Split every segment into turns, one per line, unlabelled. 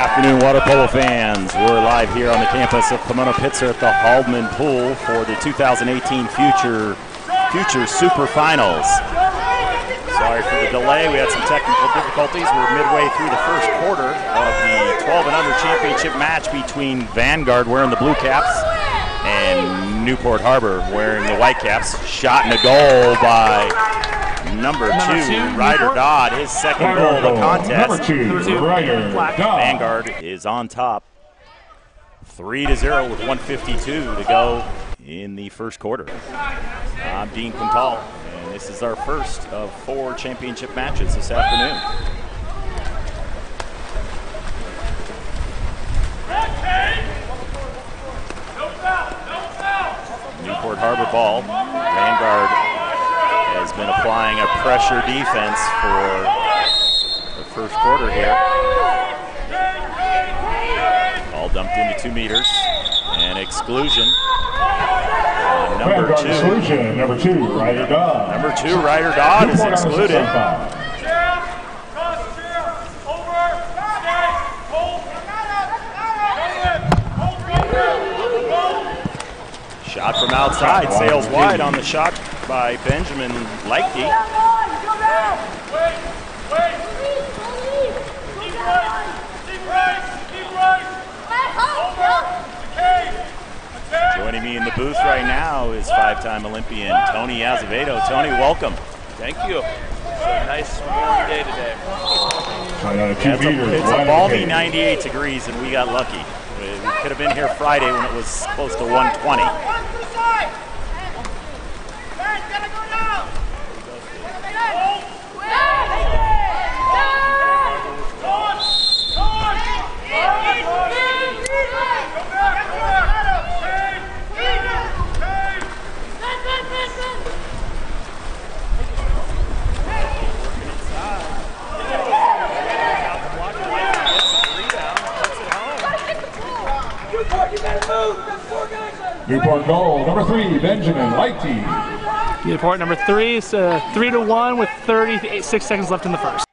afternoon, water polo fans. We're live here on the campus of Pomona-Pitzer at the Haldeman Pool for the 2018 Future Super Finals. Sorry for the delay. We had some technical difficulties. We're midway through the first quarter of the 12 and under championship match between Vanguard wearing the blue caps and Newport Harbor wearing the white caps. Shot and a goal by Number two, Ryder Dodd, his second goal of the contest.
Number two, Ryder Dodd.
Vanguard is on top, 3-0 with 1:52 to go in the first quarter. I'm Dean Quintal, and this is our first of 4 championship matches this afternoon. Newport Harbor ball. Vanguard has been applying a pressure defense for the first quarter here. All dumped into 2 meters. And exclusion. Number two,
Ryder Dodd.
Number 2, Ryder Dodd is excluded. Shot from outside, sails wide on the shot by Benjamin Leichte. Joining me in the booth right now is 5-time Olympian Tony Azevedo. Tony, welcome.
Thank you. It's a nice warm day today.
It's a balmy 98 degrees, and we got lucky. We could have been here Friday when it was close to 120.
Newport goal, number 3, Benjamin Leichte.
Newport number 3, it's 3-1 with 36 seconds left in the first.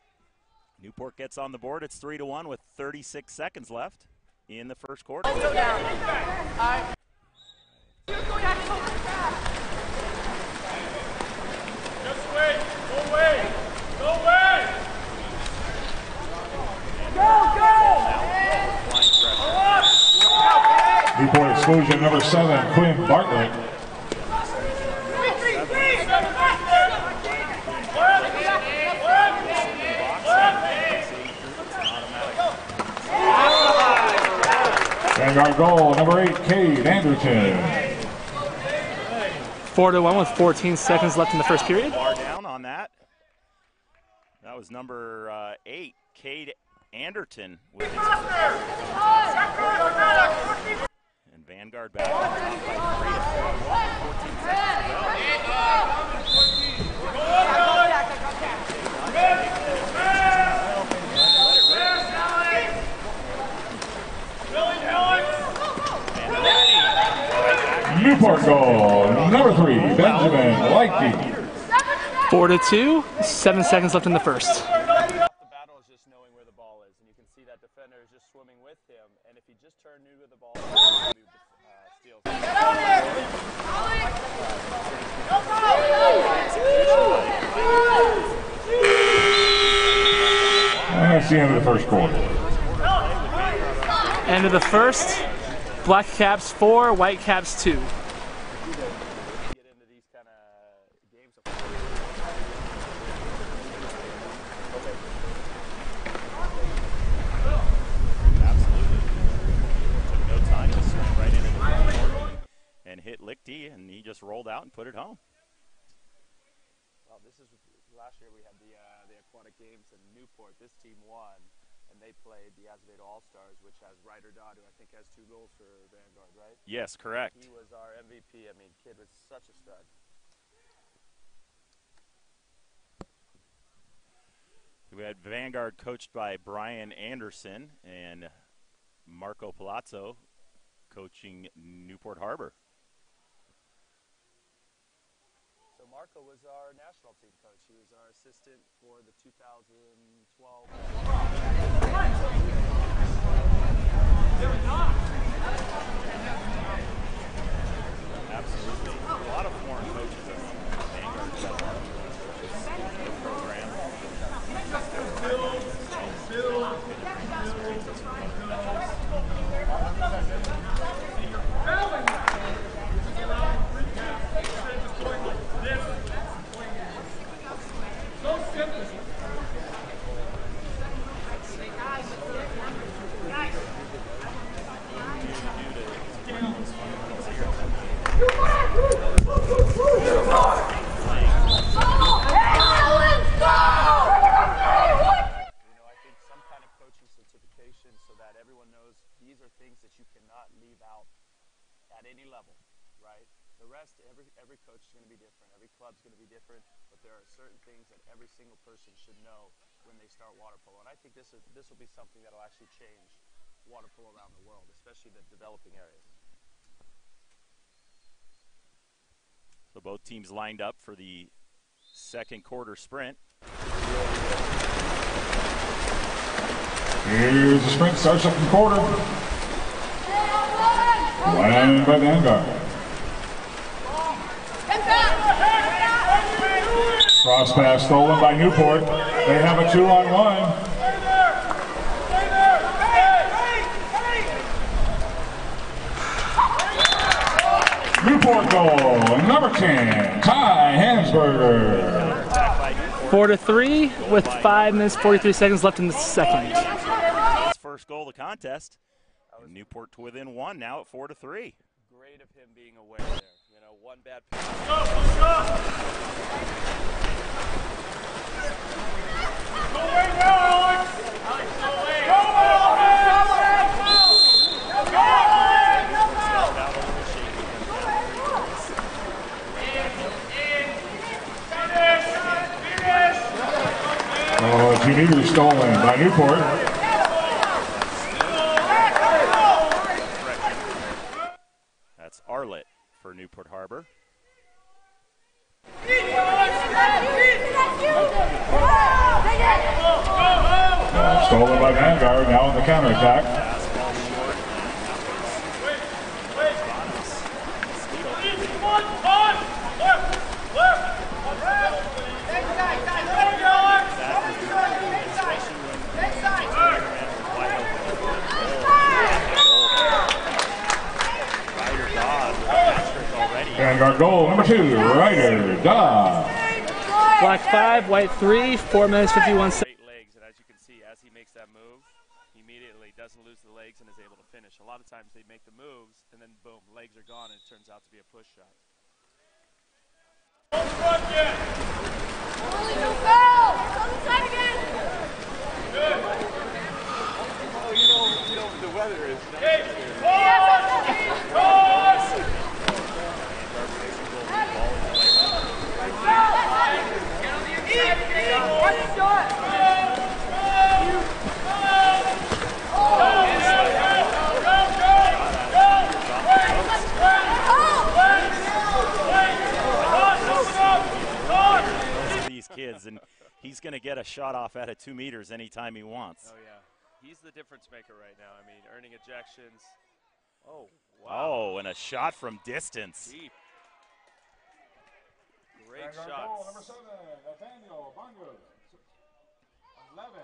Newport gets on the board. It's 3-1 with 36 seconds left in the first quarter.
Go down.
Just wait. Go away. Go away.
Newport exclusion, number 7, Quinn Bartlett. Vanguard goal, number 8, Cade Anderton.
4-1 with 14 seconds left in the first period.
Bar down on that. That was number 8, Cade Anderton. And Vanguard back on top by 14 seconds to
Newport goal, number 3, Benjamin Leichte.
4-2, 7 seconds left in the first.
The battle is just knowing where the ball is, and you can see that defender is just swimming with him, and if he just turned new with the ball, steals.
And that's the end of the first quarter.
End of the first. Black caps 4, white caps 2.
Get into these kind of games.
Absolutely. Took no time to swing right into the court and hit Leichte, and he just rolled out and put it home.
Well, this is last year we had the aquatic games in Newport. This team won, and they played the Azevedo All-Stars, which has Ryder Dodd, who I think has 2 goals for Vanguard, right?
Yes, correct.
He was our MVP. I mean, kid was such a stud.
We had Vanguard coached by Brian Anderson and Marco Palazzo coaching Newport Harbor.
So Marco was our national team coach. He was our assistant for the 2012. So that everyone knows these are things that you cannot leave out at any level, right? The rest, every coach is going to be different. Every club's going to be different, but there are certain things that every single person should know when they start water polo. And I think this will be something that will actually change water polo around the world, especially the developing areas.
So both teams lined up for the second quarter sprint.
Here's the sprint, starts up in the quarter. Won by Vanguard. Cross pass stolen by Newport. They have a 2-on-1. Newport goal, number 10, Ty Hansberger.
4-3 with 5 minutes 43 seconds left in the second.
First goal of the contest. And Newport to within 1 now at 4-3.
Great of him being aware there. You know, one bad pass.
Go away now, Alex! Alex, go away! Go
Oh, 2 meters stolen by Newport.
That's Arlett for Newport Harbor.
Stolen by Vanguard, now on the counterattack. Vanguard goal, number 2, Ryder Dodd.
Black 5, white 3, 4 minutes 51 seconds.
Great legs, and as you can see, as he makes that move, he immediately doesn't lose the legs and is able to finish. A lot of times they make the moves, and then boom, legs are gone, and it turns out to be a push shot.
The weather is
These kids, and he's going to get a shot off at 2 meters anytime he wants.
Oh, yeah. He's the difference maker right now. I mean, earning ejections. Oh, wow.
Oh, and a shot from distance.
Deep. Great
Vanguard
shots.
goal, number 7, Nathaniel Banyos. 11,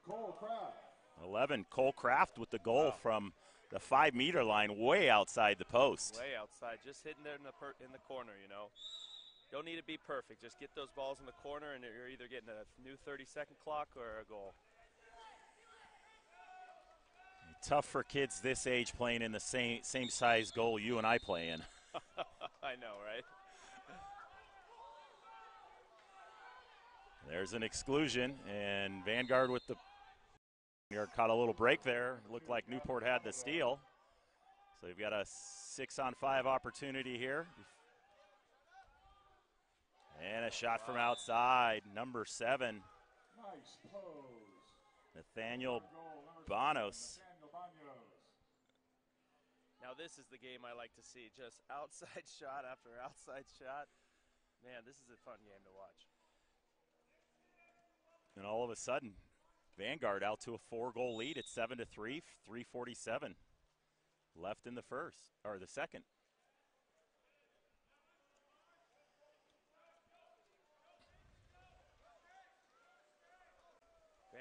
Cole Kraft.
11, Cole Kraft with the goal from the 5-meter line way outside the post.
Way outside, just hitting there in the corner, you know. Don't need to be perfect. Just get those balls in the corner, and you're either getting a new 30-second clock or a goal.
Tough for kids this age playing in the same size goal you and I play in.
I know, right?
There's an exclusion, and Vanguard with the caught a little break there. Looked like Newport had the steal. So you've got a 6-on-5 opportunity here. And a shot from outside, number 7.
Nice pose.
Nathaniel Banos.
Now this is the game I like to see. Just outside shot after outside shot. Man, this is a fun game to watch.
And all of a sudden, Vanguard out to a 4-goal lead at 7-3, 3:47 left in the first, or the second.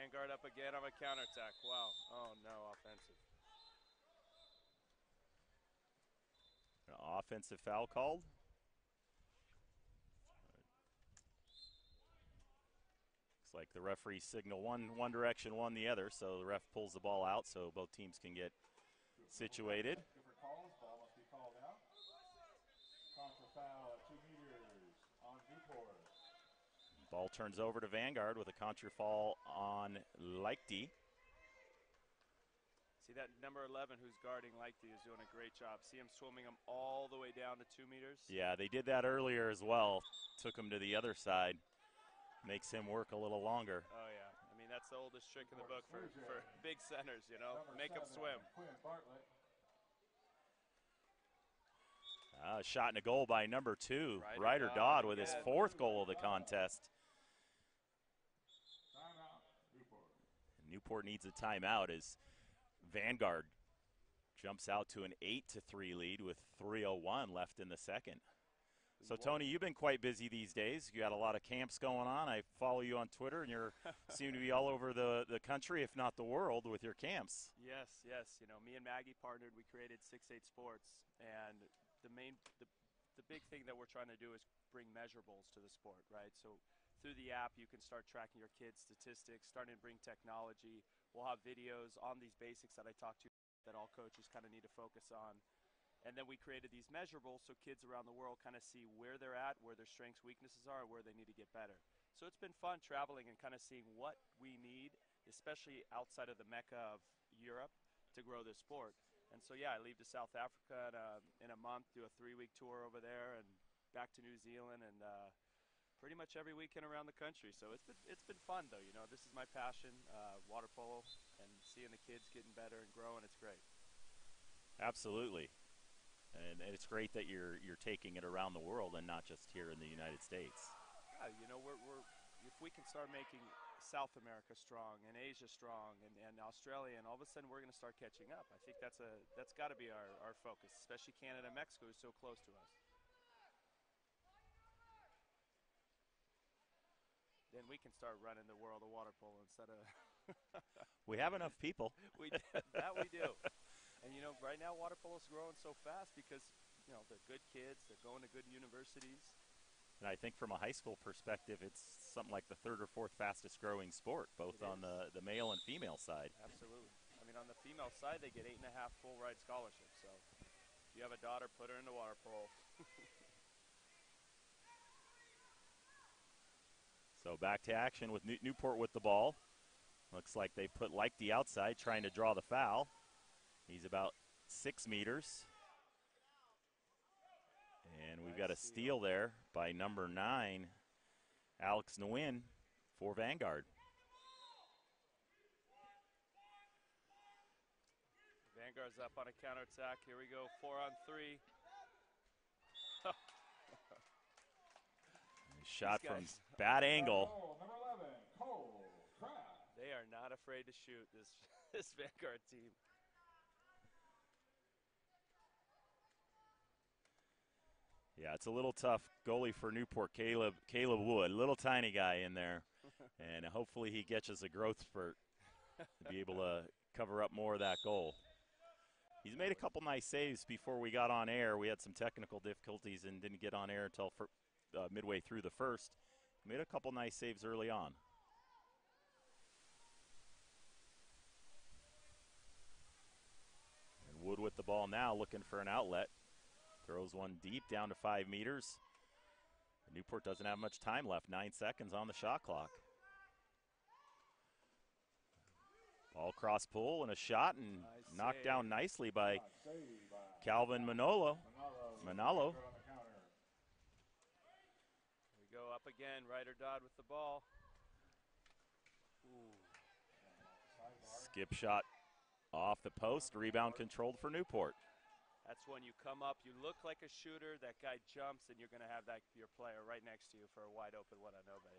Vanguard up again on a counterattack. Wow. Oh, no, offensive.
An offensive foul called. Looks like the referee signal one direction, one the other, so the ref pulls the ball out so both teams can get situated.
Different calls. Ball must be called out. Contra foul at 2 meters on Newport.
Ball turns over to Vanguard with a contra foul on Leichty.
See that number 11 who's guarding Leichty is doing a great job. See him swimming him all the way down to 2 meters?
Yeah, they did that earlier as well. Took him to the other side. Makes him work a little longer.
Oh, yeah. I mean, that's the oldest trick in the book for big centers, you know. Make them swim.
Quinn Bartlett.
A shot and a goal by number 2,
Ryder
Dodd, with his
again.
4th goal of the contest.
Timeout, Newport.
Newport needs a timeout as Vanguard jumps out to an 8-3 lead with 3:01 left in the second. So, Tony, you've been quite busy these days. You got a lot of camps going on. I follow you on Twitter, and you seem to be all over the country, if not the world, with your camps.
Yes, yes. You know, me and Maggie partnered. We created 6-8 Sports, and the big thing that we're trying to do is bring measurables to the sport, right? So through the app, you can start tracking your kids' statistics, starting to bring technology. We'll have videos on these basics that I talked to that all coaches kind of need to focus on. And then we created these measurables so kids around the world kind of see where they're at, where their strengths, weaknesses are, and where they need to get better. So it's been fun traveling and kind of seeing what we need, especially outside of the mecca of Europe, to grow this sport. And so, yeah, I leave to South Africa in a month, do a 3-week tour over there, and back to New Zealand, and pretty much every weekend around the country. So it's been fun, though. You know, this is my passion, water polo, and seeing the kids getting better and growing. It's great.
Absolutely. And it's great that you're taking it around the world and not just here in the United States.
Yeah, you know, we're if we can start making South America strong and Asia strong and Australia, and all of a sudden we're going to start catching up. I think that's got to be our focus, especially Canada and Mexico is so close to us. Then we can start running the world of water polo instead of.
We have enough people.
We do. And, you know, right now water polo is growing so fast because, you know, they're good kids. They're going to good universities.
And I think from a high school perspective, it's something like the 3rd or 4th fastest growing sport, both on the male and female side.
Absolutely. I mean, on the female side, they get 8.5 full ride scholarships. So if you have a daughter, put her into water polo.
So back to action with Newport with the ball. Looks like they put Leichty outside trying to draw the foul. He's about 6 meters. And we've got a steal there by number 9, Alex Nguyen for Vanguard.
Vanguard's up on a counterattack. Here we go, 4-on-3.
Shot from bad angle.
Number 11, Cole Kraft.
They are not afraid to shoot, this Vanguard team.
Yeah, it's a little tough goalie for Newport, Caleb Wood, little tiny guy in there. And hopefully he gets us a growth spurt to be able to cover up more of that goal. He's made a couple nice saves before we got on air. We had some technical difficulties and didn't get on air until midway through the first. He made a couple nice saves early on. And Wood with the ball now, looking for an outlet. Throws one deep down to 5 meters. Newport doesn't have much time left, 9 seconds on the shot clock. Ball cross pull and a shot, and knocked down nicely by Calvin Manalo.
We go up again, Ryder Dodd with the ball. Ooh.
Skip shot off the post, rebound controlled for Newport.
That's when you come up, you look like a shooter, that guy jumps, and you're going to have your player right next to you for a wide open one on nobody.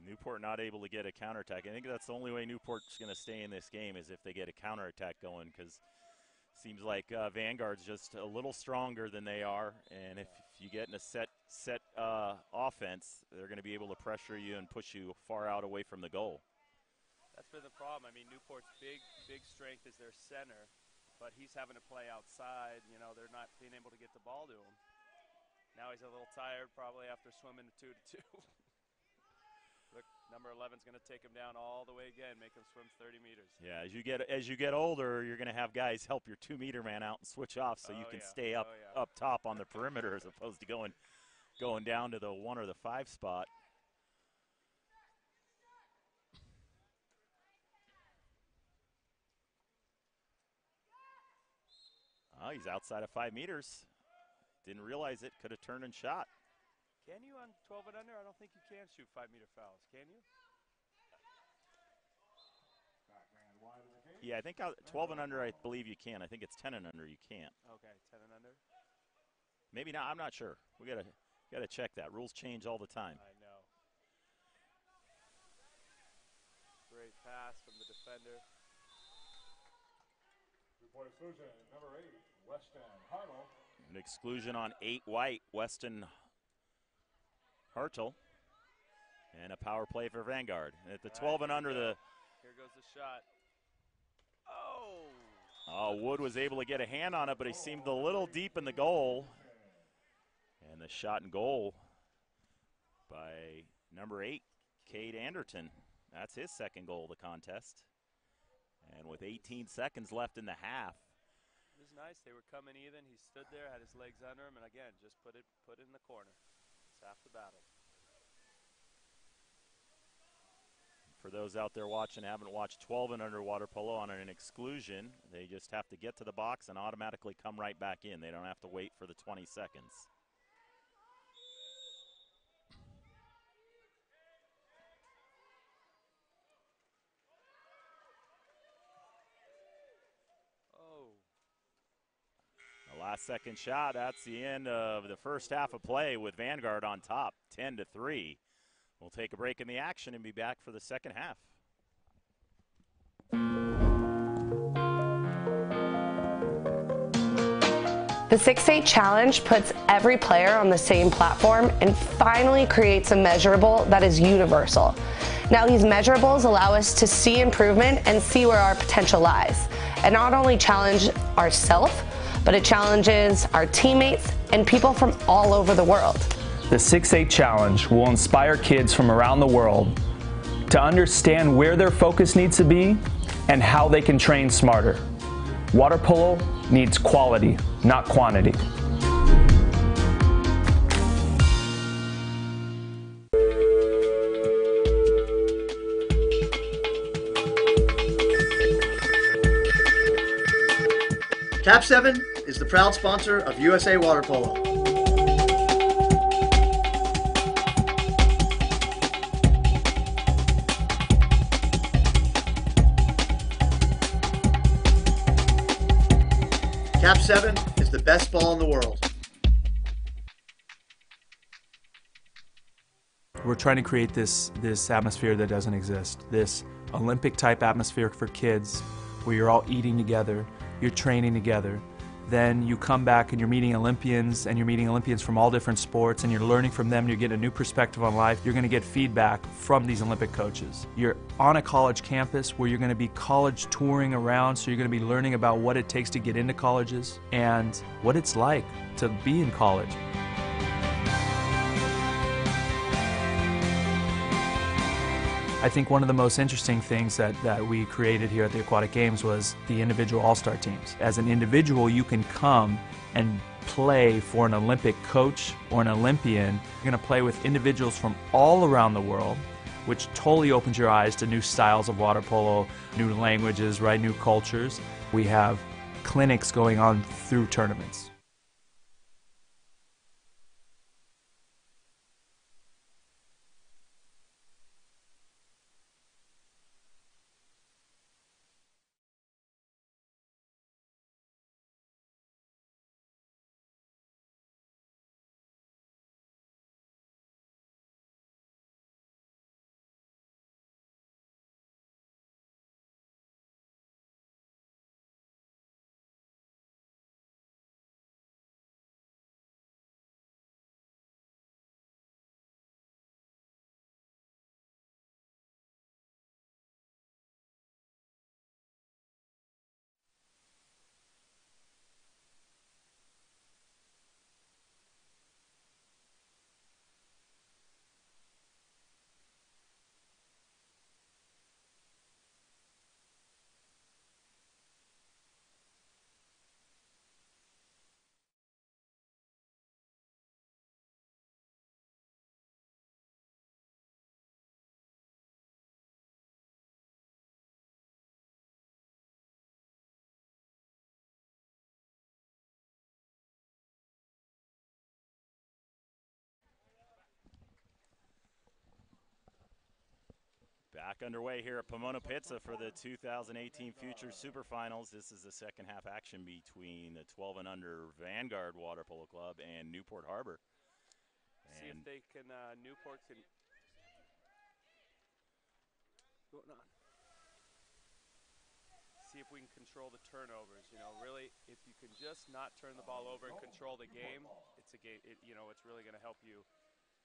Newport not able to get a counterattack. I think that's the only way Newport's going to stay in this game is if they get a counterattack going, because it seems like Vanguard's just a little stronger than they are, and if you get in a set set offense, they're going to be able to pressure you and push you far out away from the goal.
That's been the problem. I mean, Newport's big strength is their center, but he's having to play outside. You know, they're not being able to get the ball to him. Now he's a little tired, probably after swimming 2-2. Look, number 11's going to take him down all the way again, make him swim 30 meters.
Yeah, as you get older, you're going to have guys help your 2-meter man out and switch off, so you can stay up top on the perimeter as opposed to going down to the 1 or the 5 spot. Oh, he's outside of 5 meters. Didn't realize it. Could have turned and shot.
Can you on 12 and under? I don't think you can shoot 5-meter fouls. Can you?
Yeah, I think 12 and under, I believe you can. I think it's 10 and under you can't.
Okay, 10 and under.
Maybe not. I'm not sure. We gotta check that. Rules change all the time.
I know. Great pass from the defender.
Report exclusion, number 8, Weston Hartle.
An exclusion on 8 white, Weston Hartle. And a power play for Vanguard. At the 12 and under,
Here goes the shot.
Oh, Wood was able to get a hand on it, but he seemed a little deep in the goal. And the shot and goal by number 8, Cade Anderton. That's his second goal of the contest. And with 18 seconds left in the half.
It was nice. They were coming even. He stood there, had his legs under him, and again, just put it in the corner. It's half the battle.
For those out there watching, haven't watched 12 and under water polo on an exclusion, they just have to get to the box and automatically come right back in. They don't have to wait for the 20 seconds. The last second shot, that's the end of the first half of play with Vanguard on top, 10-3. We'll take a break in the action and be back for the second half.
The 6-8 Challenge puts every player on the same platform and finally creates a measurable that is universal. Now these measurables allow us to see improvement and see where our potential lies, and not only challenge ourselves, but it challenges our teammates and people from all over the world.
The 6-8 Challenge will inspire kids from around the world to understand where their focus needs to be and how they can train smarter. Water polo needs quality, not quantity.
Cap 7 is the proud sponsor of USA Water Polo. Cap 7 is the best ball in the world.
We're trying to create this atmosphere that doesn't exist. This Olympic type atmosphere for kids where you're all eating together, you're training together. Then you come back and you're meeting Olympians, and you're meeting Olympians from all different sports, and you're learning from them, you're getting a new perspective on life. You're going to get feedback from these Olympic coaches. You're on a college campus where you're going to be college touring around, so you're going to be learning about what it takes to get into colleges and what it's like to be in college. I think one of the most interesting things that we created here at the Aquatic Games was the individual all-star teams. As an individual, you can come and play for an Olympic coach or an Olympian. You're going to play with individuals from all around the world, which totally opens your eyes to new styles of water polo, new languages, right, new cultures. We have clinics going on through tournaments.
Back underway here at Pomona Pizza for the 2018 Future Super Finals. This is the second half action between the 12 and under Vanguard Water Polo Club and Newport Harbor.
See if they can, Newport can. Going on. See if we can control the turnovers. You know, really, if you can just not turn the ball over and control the game, it's a game. You know, it's really going to help you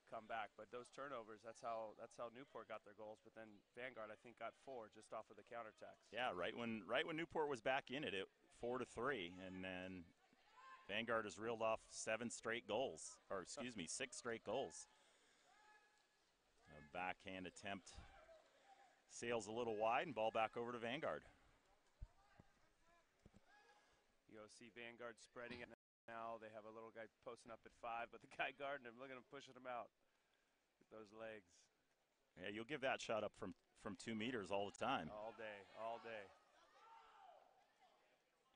come back. But those turnovers, that's how Newport got their goals. But then Vanguard, I think, got 4 just off of the counterattacks.
Yeah, right when Newport was back in it 4-3, and then Vanguard has reeled off 6 straight goals. A backhand attempt sails a little wide, and ball back over to Vanguard.
You go see Vanguard spreading it now. They have a little guy posting up at 5, but the guy guarding him, look at him pushing him out with those legs.
Yeah, you'll give that shot up from 2 meters all the time.
All day, all day.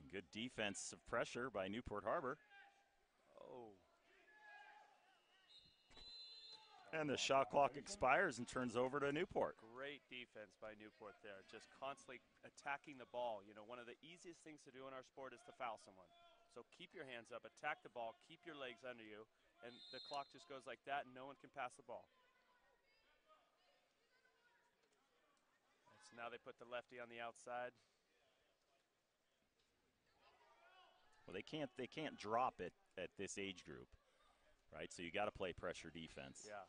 And good defensive pressure by Newport Harbor.
Oh.
And the shot clock expires and turns over to Newport.
Great defense by Newport there, just constantly attacking the ball. You know, one of the easiest things to do in our sport is to foul someone. So keep your hands up, attack the ball, keep your legs under you, and the clock just goes like that and no one can pass the ball. So now they put the lefty on the outside.
Well, they can't drop it at this age group, right? So you got to play pressure defense.
Yeah.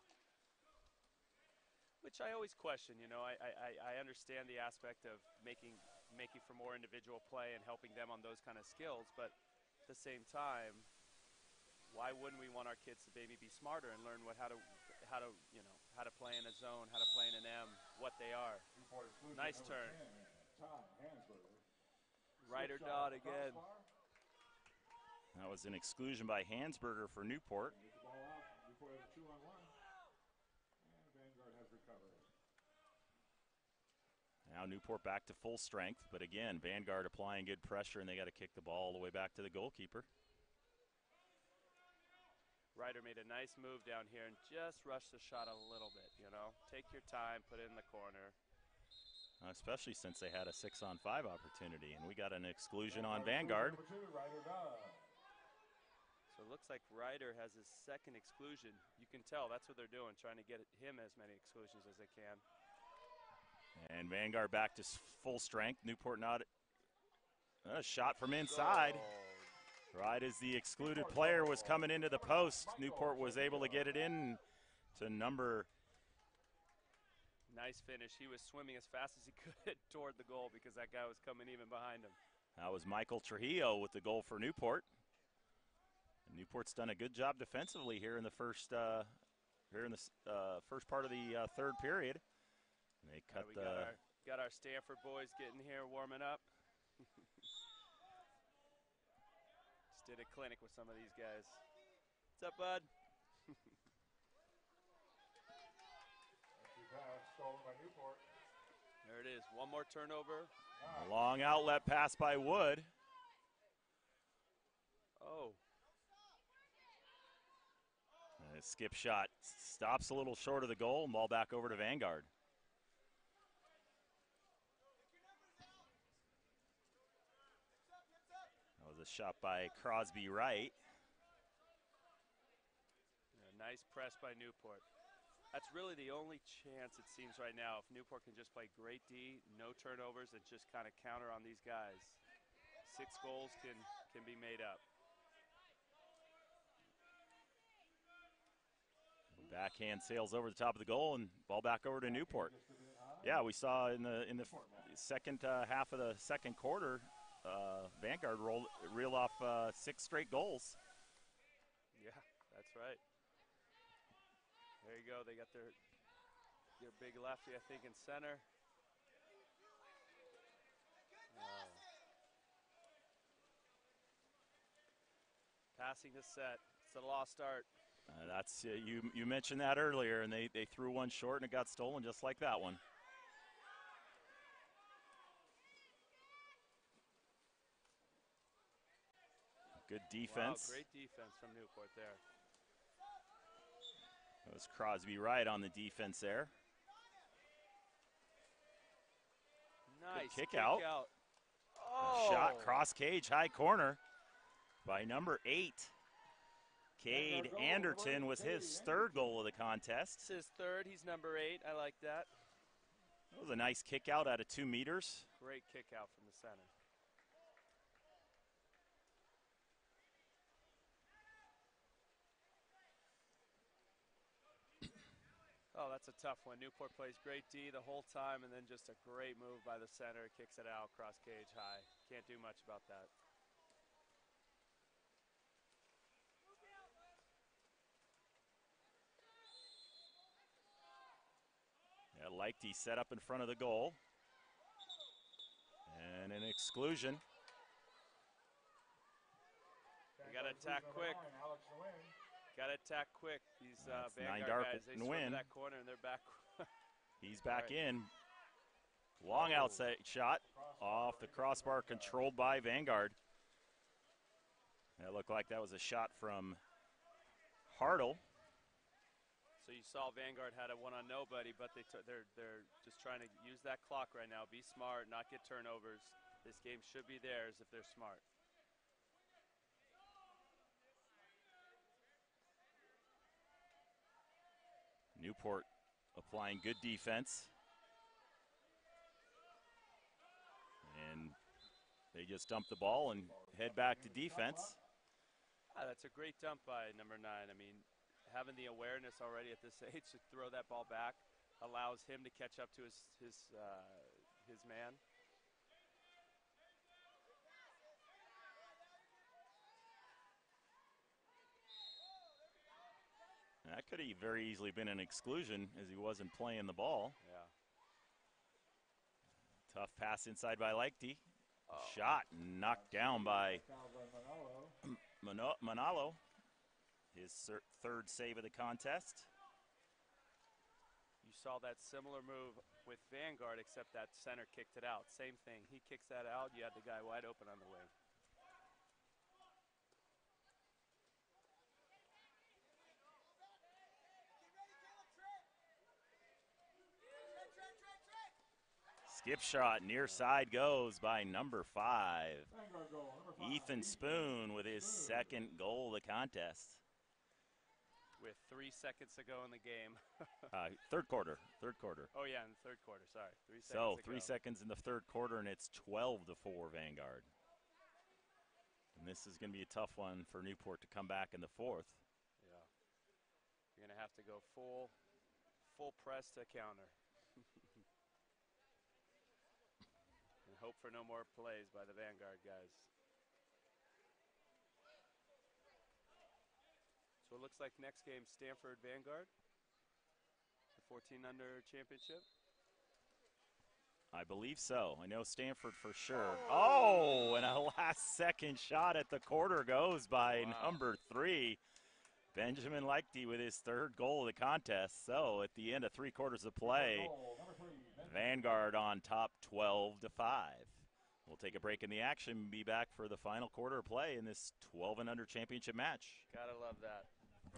Which I always question, you know. I understand the aspect of making for more individual play and helping them on those kind of skills, but at the same time, why wouldn't we want our kids to maybe be smarter and learn how to play in a zone, how to play in an M, what they are. Nice turn. Ryder Dodd again.
That was an exclusion by Hansberger for Newport.
Get the ball out before they have a 2-on-1. And Vanguard has recovered.
Now Newport back to full strength, but again, Vanguard applying good pressure, and they got to kick the ball all the way back to the goalkeeper.
Ryder made a nice move down here and just rushed the shot a little bit, you know. Take your time, put it in the corner.
Especially since they had a 6-on-5 opportunity, and we got an exclusion on Vanguard.
So it looks like Ryder has his second exclusion. You can tell that's what they're doing, trying to get him as many exclusions as they can.
And Vanguard back to full strength. Newport not a shot from inside. Right as the excluded player was coming into the post, Newport was able to get it in to number.
Nice finish. He was swimming as fast as he could toward the goal because that guy was coming even behind him.
That was Michael Trujillo with the goal for Newport. And Newport's done a good job defensively here in the first part of the third period. And they cut
we got our Stanford boys getting here warming up. Just did a clinic with some of these guys. What's up, bud?
Stolen by Newport.
There it is. One more turnover.
A long outlet pass by Wood.
Oh.
And a skip shot stops a little short of the goal, and ball back over to Vanguard. That was a shot by Crosby Wright.
Yeah, nice press by Newport. That's really the only chance it seems right now. If Newport can just play great D, no turnovers, and just kind of counter on these guys, 6 goals can be made up.
Backhand sails over the top of the goal, and ball back over to Newport. Yeah, we saw in the second half of the second quarter, Vanguard reel off 6 straight goals.
Yeah, that's right. There you go. They got their big lefty, I think, in center. Passing the set. It's a lost art.
That's you mentioned that earlier, and they threw one short, and it got stolen just like that one. Good defense.
Wow, great defense from Newport there.
That was Crosby Wright on the defense there.
Nice
kick out.
Oh.
Shot cross cage, high corner by number 8. Cade Anderton was his third goal of the contest.
It's his third. He's number 8. I like that.
That was a nice kick out out of 2 meters.
Great kick out from the center. Oh, that's a tough one. Newport plays great D the whole time, and then just a great move by the center. Kicks it out, cross cage high. Can't do much about that.
Yeah, Leichte set up in front of the goal. And an exclusion.
We got to attack quick. Got to attack quick. These Vanguard
Dark
guys, they
and
swim
win.
to that corner and they're back.
He's back
Right.
in. Long outside shot off the crossbar, controlled by Vanguard. That looked like that was a shot from Hartle.
So you saw Vanguard had a one on nobody, but they're just trying to use that clock right now. Be smart, not get turnovers. This game should be theirs if they're smart.
Newport applying good defense. And they just dump the ball and head back to defense.
That's a great dump by number 9. I mean, having the awareness already at this age to throw that ball back allows him to catch up to his man.
That could have very easily been an exclusion as he wasn't playing the ball.
Yeah.
Tough pass inside by Leichte. Shot knocked down by Manalo. His third save of the contest.
You saw that similar move with Vanguard, except that center kicked it out. Same thing. He kicks that out. You had the guy wide open on the wing.
Skip shot near side goes by number 5. Ethan Spoon with his second goal of the contest.
With 3 seconds to go in the game.
Third quarter.
Oh yeah, in the third quarter, sorry. 3 seconds
So
to
3
go.
seconds in the third quarter, and it's 12-4 Vanguard. And this is going to be a tough one for Newport to come back in the fourth.
Yeah. You're going to have to go full press to counter. And hope for no more plays by the Vanguard guys. So it looks like next game, Stanford Vanguard, the 14 under championship.
I believe so. I know Stanford for sure. Oh, and a last-second shot at the quarter goes by number 3, Benjamin Leichte, with his third goal of the contest. So at the end of 3 quarters of play, Vanguard on top 12-5. We'll take a break in the action and be back for the final quarter of play in this 12 and under championship match.
Gotta love that.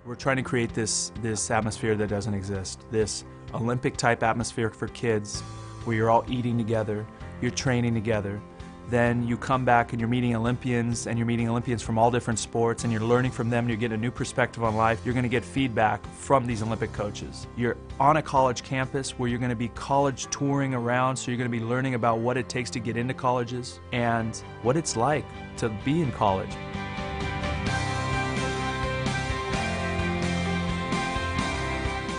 We're trying to create this atmosphere that doesn't exist, this Olympic-type atmosphere for kids where you're all eating together, you're training together. Then you come back and you're meeting Olympians, and you're meeting Olympians from all different sports, and you're learning from them, and you're getting a new perspective on life. You're going to get feedback from these Olympic coaches. You're on a college campus where you're going to be college touring around, so you're going to be learning about what it takes to get into colleges and what it's like to be in college.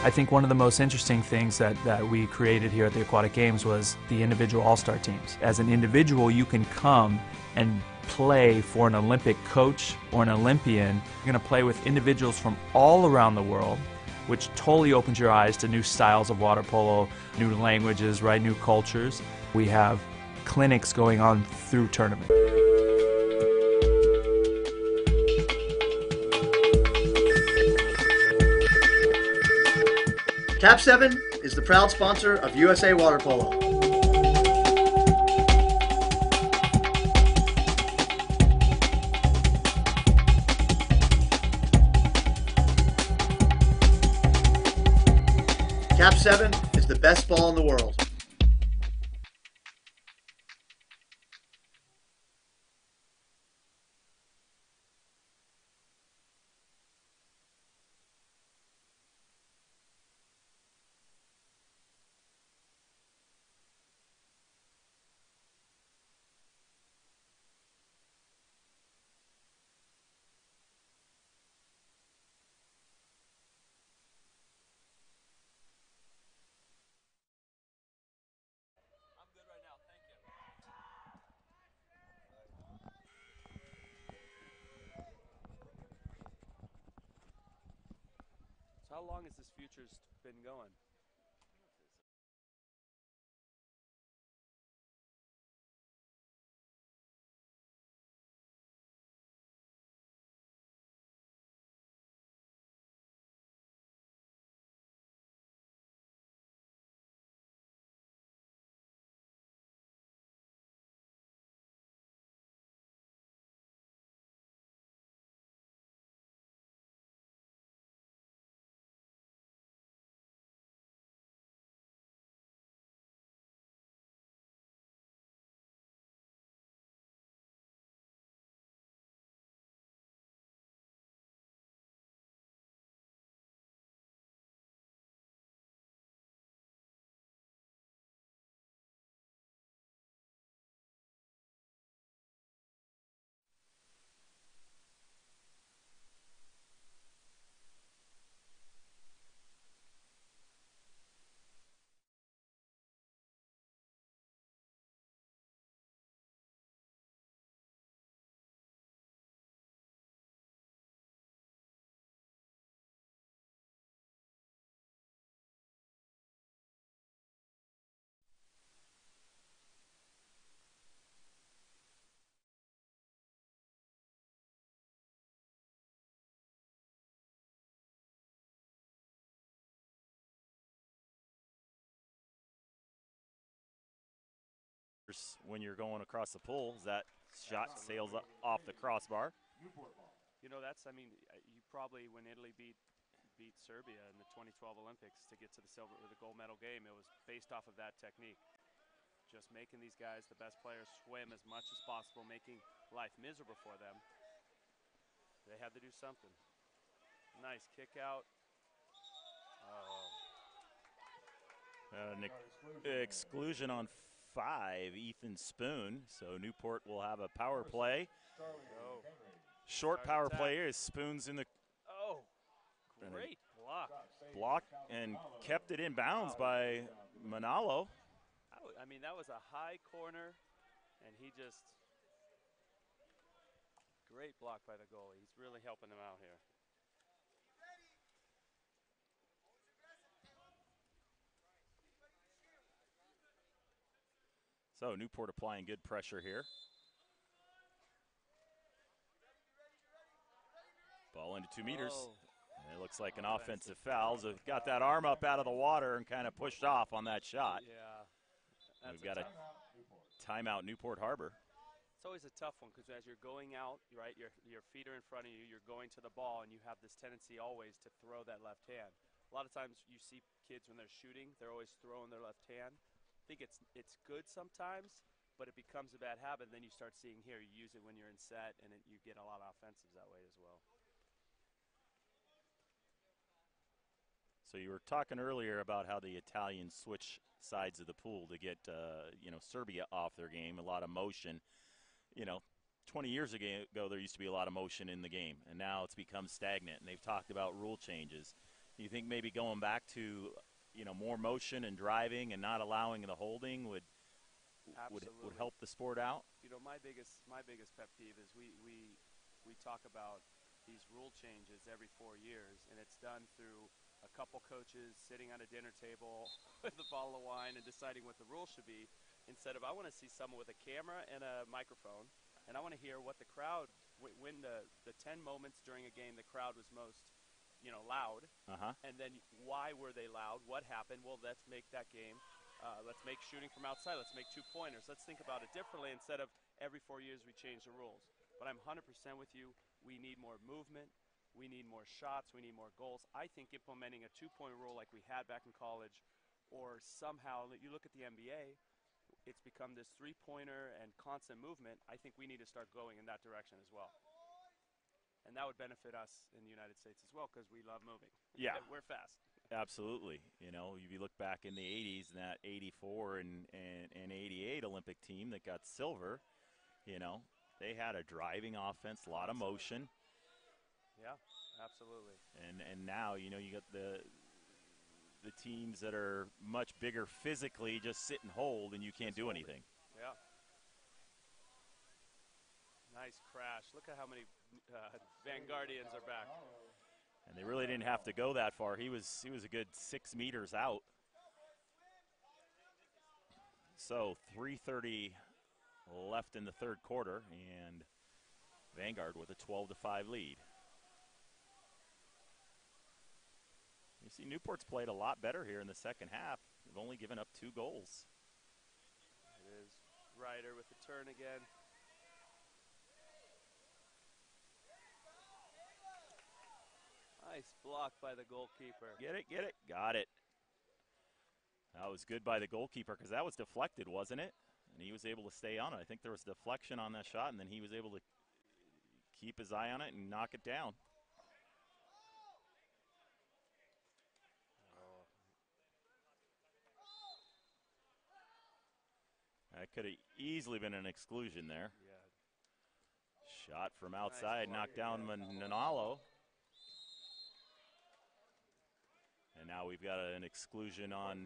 I think one of the most interesting things that we created here at the Aquatic Games was the individual all-star teams. As an individual, you can come and play for an Olympic coach or an Olympian. You're going to play with individuals from all around the world, which totally opens your eyes to new styles of water polo, new languages, right, new cultures. We have clinics going on through tournament.
Cap 7 is the proud sponsor of USA Water Polo. Cap 7 is the best ball in the world.
long has this Futures been going?
When you're going across the pool, as that shot sails off the crossbar.
You know, that's, I mean, you probably, when Italy beat Serbia in the 2012 Olympics to get to the silver or the gold medal game, it was based off of that technique. Just making these guys, the best players, swim as much as possible, making life miserable for them. They had to do something. Nice kick out. Oh.
An exclusion on 5, Ethan Spoon. So Newport will have a power play.
Oh.
Short power play as Spoon's in the.
Oh, great block.
Block and kept it in bounds by Manalo.
I mean, that was a high corner, and he just. Great block by the goalie. He's really helping them out here.
So Newport applying good pressure here. Ball into 2 meters.
Oh.
And it looks like an offensive foul. So got that arm up out of the water and kind of pushed off on that shot.
Yeah.
We've got a timeout Newport Harbor.
It's always a tough one because as you're going out, right, your feet are in front of you, you're going to the ball, and you have this tendency always to throw that left hand. A lot of times you see kids when they're shooting, they're always throwing their left hand. I think it's good sometimes, but it becomes a bad habit. And then you start seeing here, you use it when you're in set, and you get a lot of offensives that way as well.
So you were talking earlier about how the Italians switch sides of the pool to get Serbia off their game, a lot of motion. 20 years ago there used to be a lot of motion in the game, and now it's become stagnant, and they've talked about rule changes. Do you think maybe going back to more motion and driving and not allowing the holding would help the sport out?
My biggest pet peeve is we talk about these rule changes every 4 years, and it's done through a couple coaches sitting on a dinner table with a bottle of wine and deciding what the rules should be, instead of I want to see someone with a camera and a microphone, and I want to hear what the crowd, when the 10 moments during a game the crowd was most loud, and then why were they loud, what happened. Well, let's make that game, let's make shooting from outside, let's make 2-pointers, let's think about it differently instead of every 4 years we change the rules. But I'm 100% with you. We need more movement, we need more shots, we need more goals. I think implementing a 2-point rule like we had back in college, or somehow, you look at the NBA, it's become this 3-pointer and constant movement. I think we need to start going in that direction as well. And that would benefit us in the United States as well because we love moving.
Yeah.
We're fast.
Absolutely. If you look back in the 80s and that 84 and 88 Olympic team that got silver, they had a driving offense, a lot of motion.
Yeah, absolutely.
And now, you got the teams that are much bigger physically just sit and hold, and you can't do anything.
Yeah. Nice crash. Look at how many Vanguardians are back.
And they really didn't have to go that far. He was a good 6 meters out. So 3:30 left in the third quarter, and Vanguard with a 12-5 lead. You see Newport's played a lot better here in the second half. They've only given up 2 goals.
It is Ryder with the turn again. Nice block by the goalkeeper.
Get it, got it. That was good by the goalkeeper because that was deflected, wasn't it? And he was able to stay on it. I think there was deflection on that shot, and then he was able to keep his eye on it and knock it down. That could have easily been an exclusion there.
Yeah.
Shot from outside, knocked down Manalo. And now we've got an exclusion on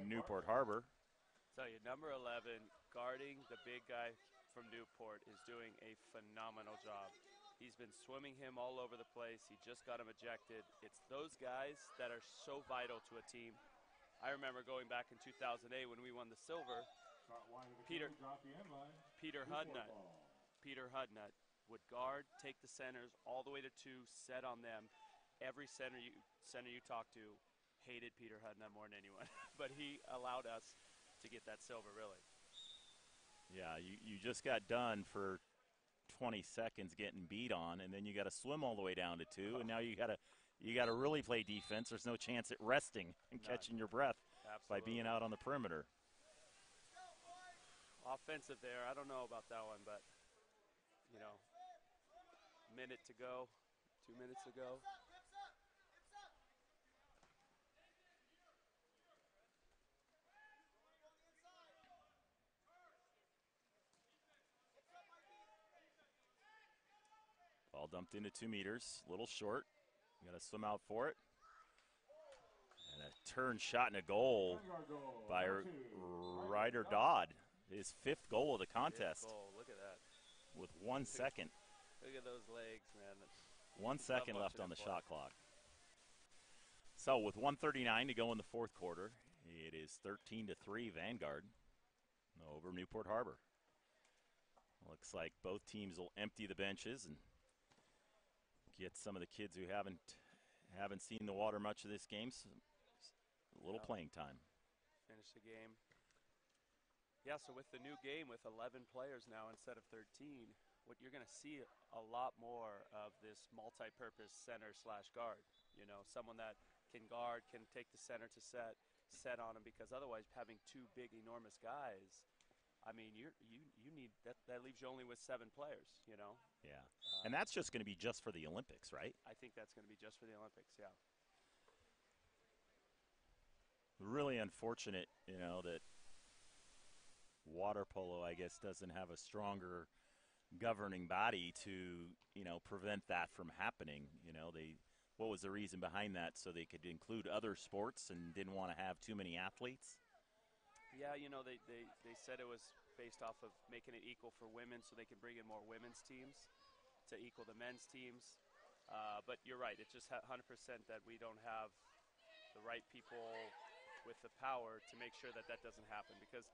Newport Harbor.
Tell you, number 11, guarding the big guy from Newport, is doing a phenomenal job. He's been swimming him all over the place. He just got him ejected. It's those guys that are so vital to a team. I remember going back in 2008 when we won the silver. Peter Hudnut would guard, take the centers all the way to 2, set on them. Every center you talk to hated Peter Hudnut more than anyone, but he allowed us to get that silver, really.
Yeah, you just got done for 20 seconds getting beat on, and then you got to swim all the way down to 2, and now you got to really play defense. There's no chance at resting and catching your breath by being out on the perimeter.
Offensive there, I don't know about that one, but minute to go, 2 minutes to go.
Ball dumped into 2 meters, a little short. You got to swim out for it. And a turn shot and a goal by Ryder Dodd. His 5th goal of the contest.
5th goal. Look at that.
With 1 second.
Look at those legs, man.
1 second left on the shot clock. So with 1:39 to go in the fourth quarter, it is 13-3 Vanguard over Newport Harbor. Looks like both teams will empty the benches and get some of the kids who haven't seen the water much of this game a little playing time.
Finish the game. Yeah, so with the new game with 11 players now instead of 13, what you're going to see a lot more of this multi-purpose center/guard. Someone that can guard, can take the center to set on him, because otherwise having 2 big, enormous guys, I mean, you need that leaves you only with 7 players,
Yeah, and that's just going to be just for the Olympics, right?
I think that's going to be just for the Olympics, yeah.
Really unfortunate, that water polo, I guess, doesn't have a stronger governing body to, prevent that from happening. What was the reason behind that? So they could include other sports and didn't want to have too many athletes?
Yeah, they said it was based off of making it equal for women so they can bring in more women's teams to equal the men's teams. But you're right, it's just 100% that we don't have the right people with the power to make sure that doesn't happen, because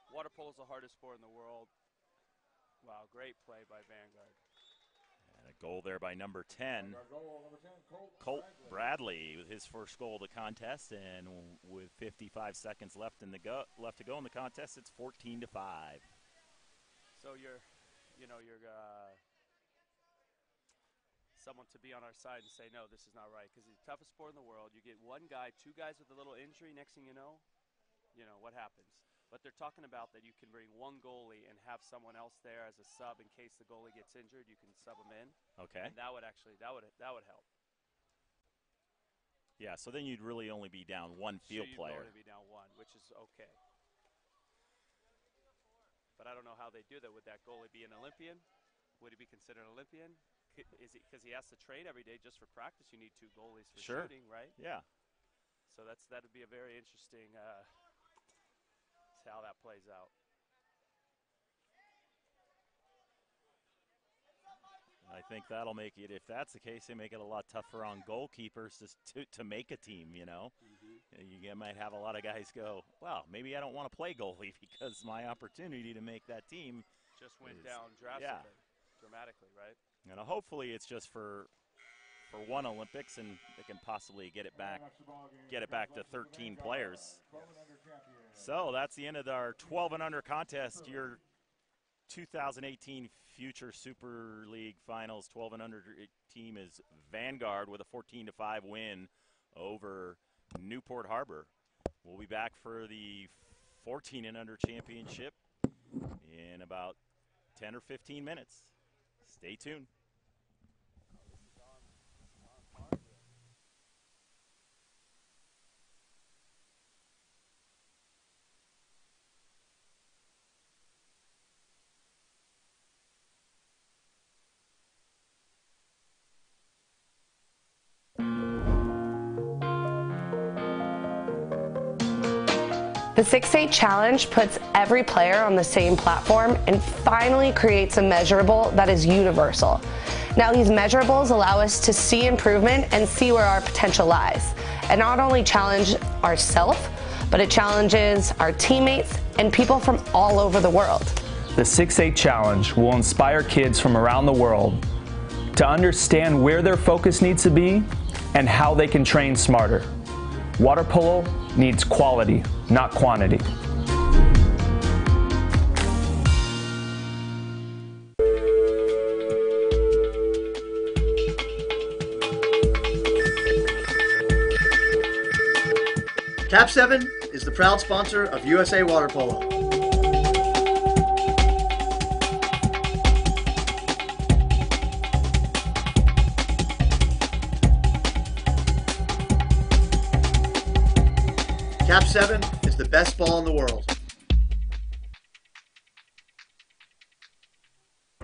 water polo is the hardest sport in the world. Wow, great play by Vanguard.
And a goal there by number 10, Colt Bradley, with his first goal of the contest, and with 55 seconds left to go in the contest, it's 14-5.
So you're someone to be on our side and say, no, this is not right, because it's the toughest sport in the world. You get 1 guy, 2 guys with a little injury, next thing you know what happens. But they're talking about that you can bring 1 goalie and have someone else there as a sub in case the goalie gets injured. You can sub him in.
Okay.
And that would help.
Yeah, so then you'd really only be down 1 field player.
You'd only be down 1, which is okay. But I don't know how they do that. Would that goalie be an Olympian? Would he be considered an Olympian? Is it because he has to train every day just for practice? You need 2 goalies for shooting, right?
Yeah.
So that would be a very interesting how that plays out.
I think that'll make it, if that's the case, they make it a lot tougher on goalkeepers to make a team, you know. You might have a lot of guys go, well, maybe I don't want to play goalie because my opportunity to make that team
just went down drastically, dramatically, right?
And hopefully it's just for one Olympics, and they can possibly get it back to 13 players. So that's the end of our 12 and under contest. Your 2018 Future Super League Finals 12 and under team is Vanguard with a 14-5 win over Newport Harbor. We'll be back for the 14 and under championship in about 10 or 15 minutes. Stay tuned.
The 6-8 challenge puts every player on the same platform and finally creates a measurable that is universal. Now these measurables allow us to see improvement and see where our potential lies, and not only challenge ourselves, but it challenges our teammates and people from all over the world.
The 6-8 challenge will inspire kids from around the world to understand where their focus needs to be and how they can train smarter. Water polo needs quality, not quantity.
Cap 7 is the proud sponsor of USA Water Polo. Cap 7 is the best ball in the world.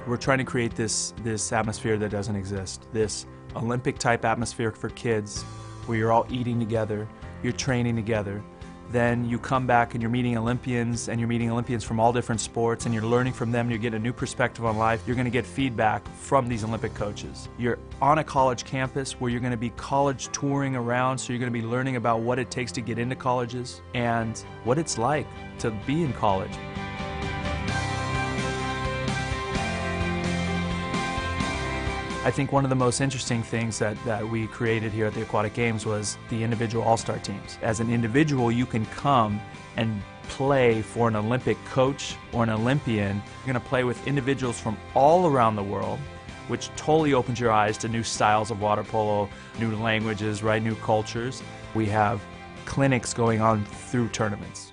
We're trying to create this atmosphere that doesn't exist. This Olympic type atmosphere for kids where you're all eating together, you're training together. Then you come back and you're meeting Olympians, and you're meeting Olympians from all different sports, and you're learning from them. You're getting a new perspective on life. You're going to get feedback from these Olympic coaches. You're on a college campus where you're going to be college touring around, so you're going to be learning about what it takes to get into colleges and what it's like to be in college. I think one of the most interesting things that we created here at the Aquatic Games was the individual all-star teams. As an individual, you can come and play for an Olympic coach or an Olympian. You're going to play with individuals from all around the world, which totally opens your eyes to new styles of water polo, new languages, right, new cultures. We have clinics going on through tournaments.